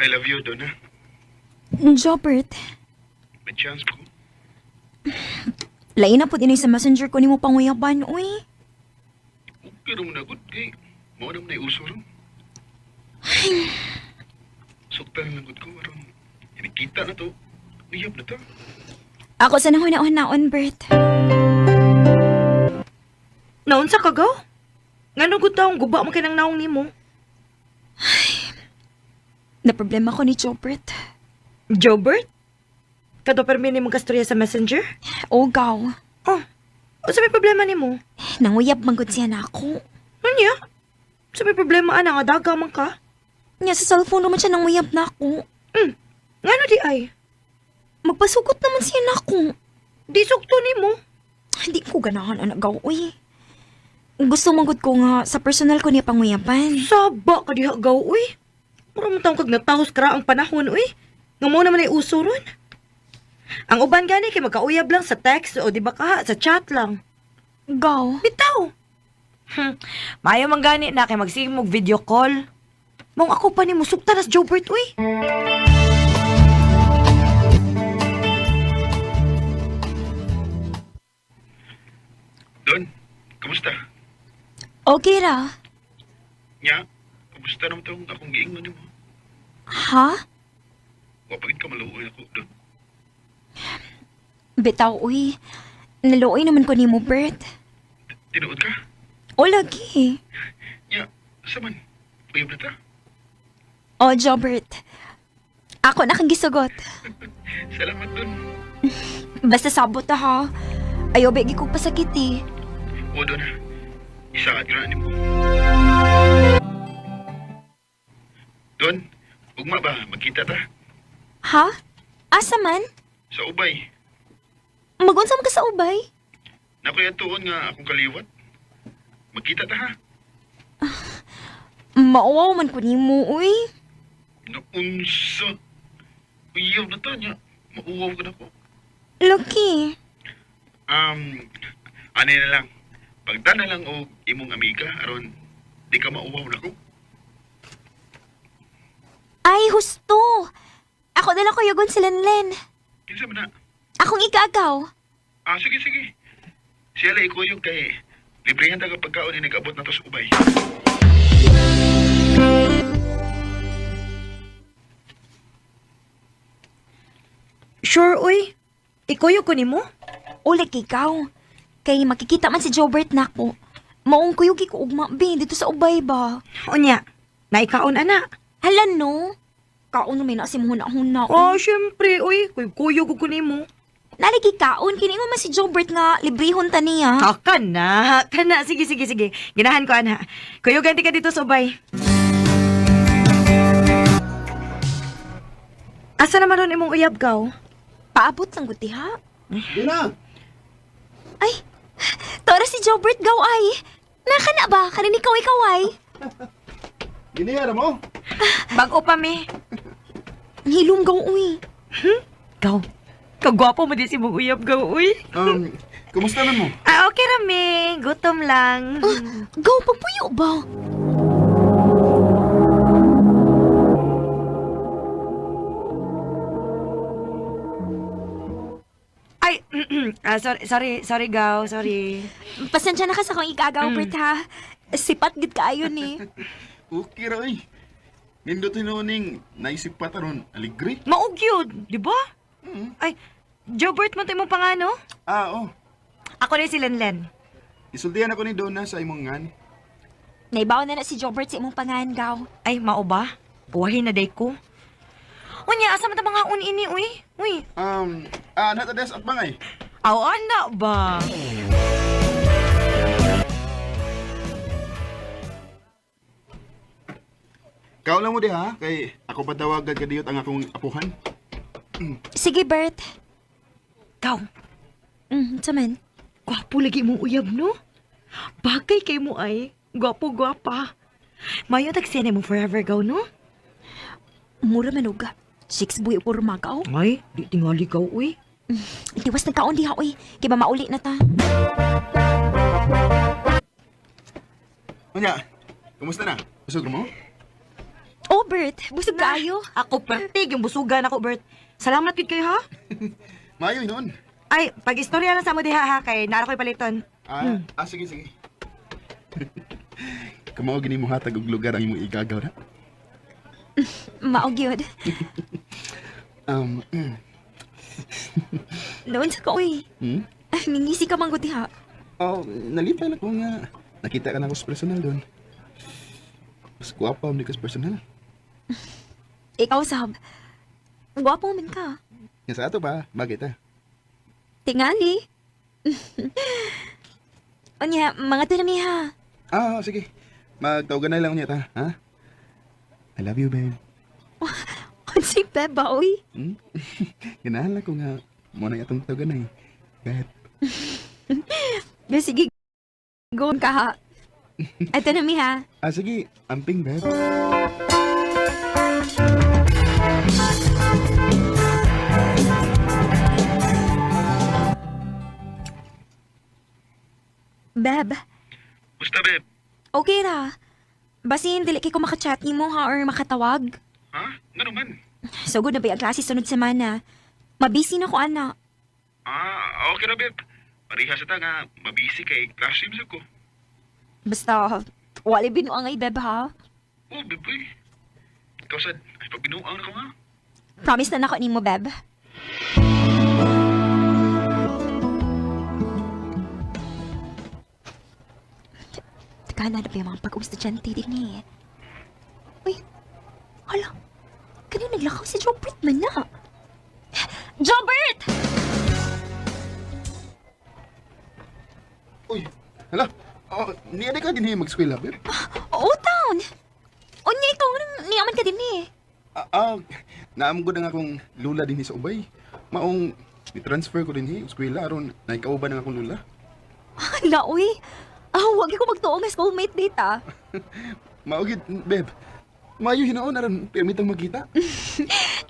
I love you, Donna. Jobert, May chance ko. lain na po din sa messenger ko ni mo panguyaban, uy. Okay naman na good kay. Mao naman na uso ron. Suktan lang good ko. Aron. Inikita na to. Uyab na to. Ako sa nahuna-hunaon, Bert. Naunsa ka gaw? Ngano gud taong guba man kanang naong nimo? Na problema ko ni Jobert. Jobert? Kato permi nimo kastorya sa messenger? O, gaw. Oh, unsa may problema nimo? Nanguyab manggod siya na ako. Unya? Unsa may problema ana nga daga man ka? Nya sa cellphone naman siya nanguyab na ako. Ngano di ay? Magpasugot naman siya na ako. Di sukto nimo. Hindi ko ganahan ang gaw, uy. Gusto manggod ko nga sa personal ko niya panguyaban. Saba ka diha gaw uy. Mura mo taong kag natahos kara ang panahon uy. Nga mo naman ay uso ron. Ang uban gani kay magkauyab lang sa text o di ba ka sa chat lang. Gaw. Bitaw. Mayo man gani na kay magsimog video call. Mong ako pa ni musukta nas Jobert uy. Don, kamusta? Okay ra. Nya, kamusta naman tong akong giingon mo? Ha? Wapagin ka maluoy ako, Don. Bitaw, uy. Naluoy naman ko ni mo, Bert. Tinuod ka? O, lagi. Nya, saman. Uyab na ta. O, Jobert. Ako na kang gisugot. Salamat, Don. Basta sabot na, ha. Ayaw, begi kong pasakit, eh. O, Don, isaad ka na mo. Don, ugma ba? Magkita ta? Ha? Asa man? Sa ubay. Magunsam ka sa ubay? Nakuya tuon nga akong kaliwat. Magkita ta ha? Mauwaw man ko ni mo, uy. Naunsa. Uyaw na ta niya. Mauwaw ka na ko. Lucky. Ano na lang. Pagda na lang o imong amiga, aron di ka mauwaw na ko. Ay, husto. Ako na lang ko yugon si Lenlen. Kinsa man na? Akong igagaw. Sige, sige. Siya lang ikuyog kay librihan ta kapag kaon nag-abot na to sa ubay. Sure uy. Ikuyo ko nimo? Ulik ikaw. Kay makikita man si Jobert na ako. Maong kuyugi ko ugma, be, dito sa ubay ba? Unya. Naikaon ana. Hala, no? Kaon may nasim huna-huna. Oh, syempre uy. Kuyo ko nimo. Naligi kaon, kini mo man si Jobert nga librihon ta niya. Kana. Sige. Ginahan ko ana. Kuyo ganti ka dito sa ubay. Asa naman ron imong uyab gaw? Paabot lang guti, ha? Dina! Ay, tora si Jobert gaw ay. Naka na ba? Kanin ikaw ay. Giniyara mo? Bago pa mi. Hilong gaw, uy. Gaw. Kagwapo mo di si mong uyab gaw uy. Kumusta man mo? Okay rami. Gutom lang. Gaw, papuyo ba? Ay, sorry gaw, sorry. Pasensya na ka sa kong igagaw, Bert, ha? Sipat gid kaayo ni. Okay ra oy. Nindot hinuning naisip pa taron aligri. Maugyod, di ba? Ay, Jobert mo tayo mong pangano? Oh. Ako na si Lenlen. Isultihan ako ni Donna sa imong ngan. Naibaw na si Jobert sa imong pangan, gaw. Ay, mao ba? Buhahin na day ko. Unya, asa man ta mga unini, uy? Uy, Natades at bangay. awan na ba? Kao lang mo di ha, kay ako patawagan kadiyot ang akong apuhan. Sige, Bert. Gaw, Saman. gwapo lagi mong uyab, no? Bagay kay mo ay. Gwapo-gwapa. Mayo tagsiyan mo forever, gaw, no? Mura manuga. 6 buhi po rumagaw. Ay, di tingali gaw, uy. Itiwas nagkaon diha, uy. Kaya ba mauli na ta? Unya, kumusta na? Usog mo? Oh, Jobert, busog kayo. Ako pertig yung busugan ako, Bert. Salamat gid kayo, ha? Mayo noon. Ay, pag-istorya lang sa mo diha, ha, kay nara ko'y paliton. Sige, sige. Kamao gini mo hatag og lugar ang imong igagaw na. Maog yun. Um, Noon sa ko eh. hmm? Ningisi ka mangguti ha. Oh, nalipay na ko nga. Nakita ka na ako sa personal doon. Mas guwapa ang di ka sa personal. Ikaw, Sab. Gwapo man ka. Yan sa ato ba? Bakit ah? Tingali. Onya, mga tinami ha. Sige. Magtawagan na lang ulit ha? Ha? I love you, babe. Si Beba, oy. Hmm? Ganahan lang ko nga. Muna itong tawagan na eh. Babe. Sige, go ka ha. Ito nami ha. Sige. Amping, babe. Beb, Musta, Beb? okay ra. Basin, dili kay ko makachat ni mo ha or makatawag. Ha? Nga naman. So good na ba yung klase sunod semana? Mabisi na ko, ana. Okay na, Beb. Pariha sa ta nga, mabisi kay classroom sa ko. Basta, wali binuang ay Beb ha. Oh, Beb, uy. Ikaw sad, ay pagbinuang na ko nga. Promise na nako ni mo, Beb. Teka na ba yung mga pag-estudyante din eh. Uy, hala. Kanina naglakaw si Jobert man na. Jobert! Uy, hala. Niya ka din mag-skwela, babe. Oo, town. Unya, ikaw niyaman ka din eh. Naam ko na nga akong lula din sa ubay. Maong i-transfer ko din skwela aron naikauban na nga akong lula. Hala, uy. Huwag ko magtuong na schoolmate date ah. Maugid, babe. Mayo hinaon aron permitang magkita.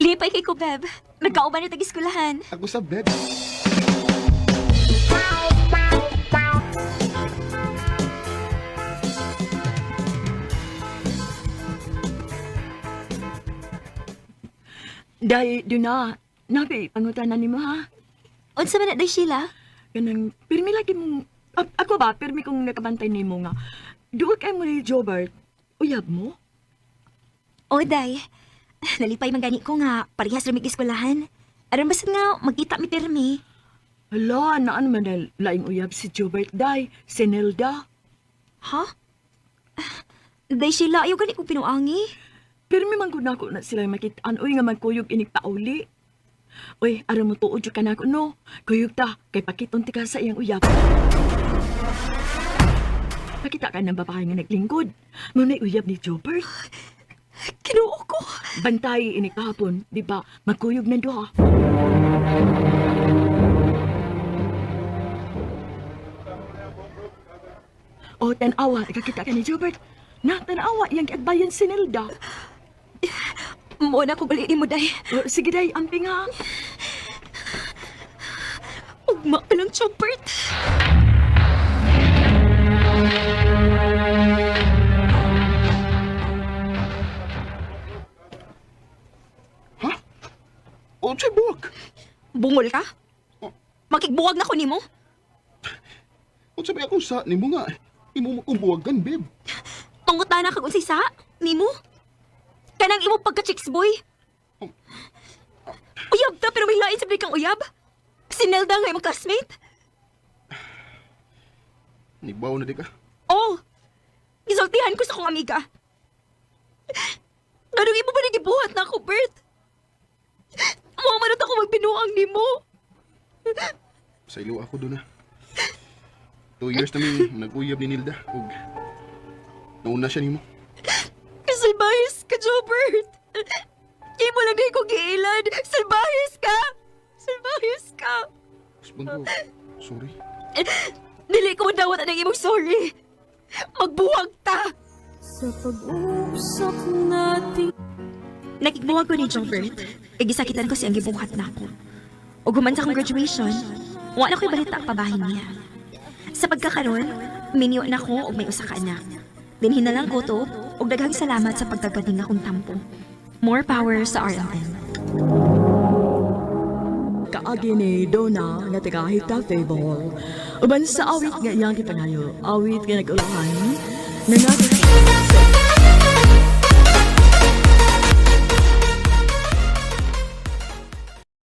Lipay kay ko, Beb. Nagkauban yung tag-eskulahan. Ako sa babe. Day, doon na. Nabi, pangutanan ni mo, ha? Unsa man na day Sheila? Ganang, pirmi lagi mong... ako ba, pirmi kong nakabantay ni mo nga. Duwa kay mo ni Jobert. Uyab mo? O, day. Nalipay man gani ko nga parehas ramig eskulahan. Aron basta nga magkita mi termi. Hala, naan man na laing uyab si Jobert, day. Si Nelda. Ha? Day Sheila, ayaw gani ko pinuangi. Pirmi man gud nako na sila makitaan. Uy, nga magkuyog inig pauli. Uy, aram mo tuod ka na ako, no? Kuyog ta, kay pakiton ti ka sa iyang uyab. Pakita ka ng babae nga naglingkod. Ngunay uyab ni Jobert. Kinuo ko. Bantay ini kahapon, di ba? Magkuyog na doha. O, tanawa, ikakita ka ni Jobert. Na, tanawa, yung kiagbayan si Nelda. Muna ko baliin mo, day. O, sige day, amping ha. Ugma ka lang, Jobert. O, siya buwag. Bungol ka? Makigbuwag na ko nimo. O, sabi ako sa ni mo nga. Imo mo kong buwagan, babe. Pangutan na kag unsay sa nimo. Kanang imo pagka-chicks boy. Uyab ta pero may lain sa kang uyab. Si Nelda nga imong classmate. Nibaw na di ka. Oh. Gisultihan ko sa kong amiga. Anong imo ba nagibuhat na ako, Bert? Mga manot ako magbinuang nimo. Sa ilo ako doon na. 2 years namin nag-uyab ni Nilda. Ug nauna siya nimo. Salbahis ka, Jobert. Imo lang din ko giilan. Salbahis ka. Salbahis ka. Husband ko, sorry. Dili ko madawat ang imong sorry. Magbuwag ta. Sa pag-usap natin Nakigbuwag ko ni Jobert. Gisakitan ko siyang gibuhat na ako. O guman sa akong graduation, wala ko'y balita ang pabahin niya. Sa pagkakaroon, minyo na ko og may usa ka anak. Dinhin na lang ko to, ug daghang salamat sa pagtagpating akong tampo. More power sa RMN. Kaagi ni Donna nga taga-Hita Fable. Uban sa awit nga iyang kipangayo, awit nga nag-ulahan, nga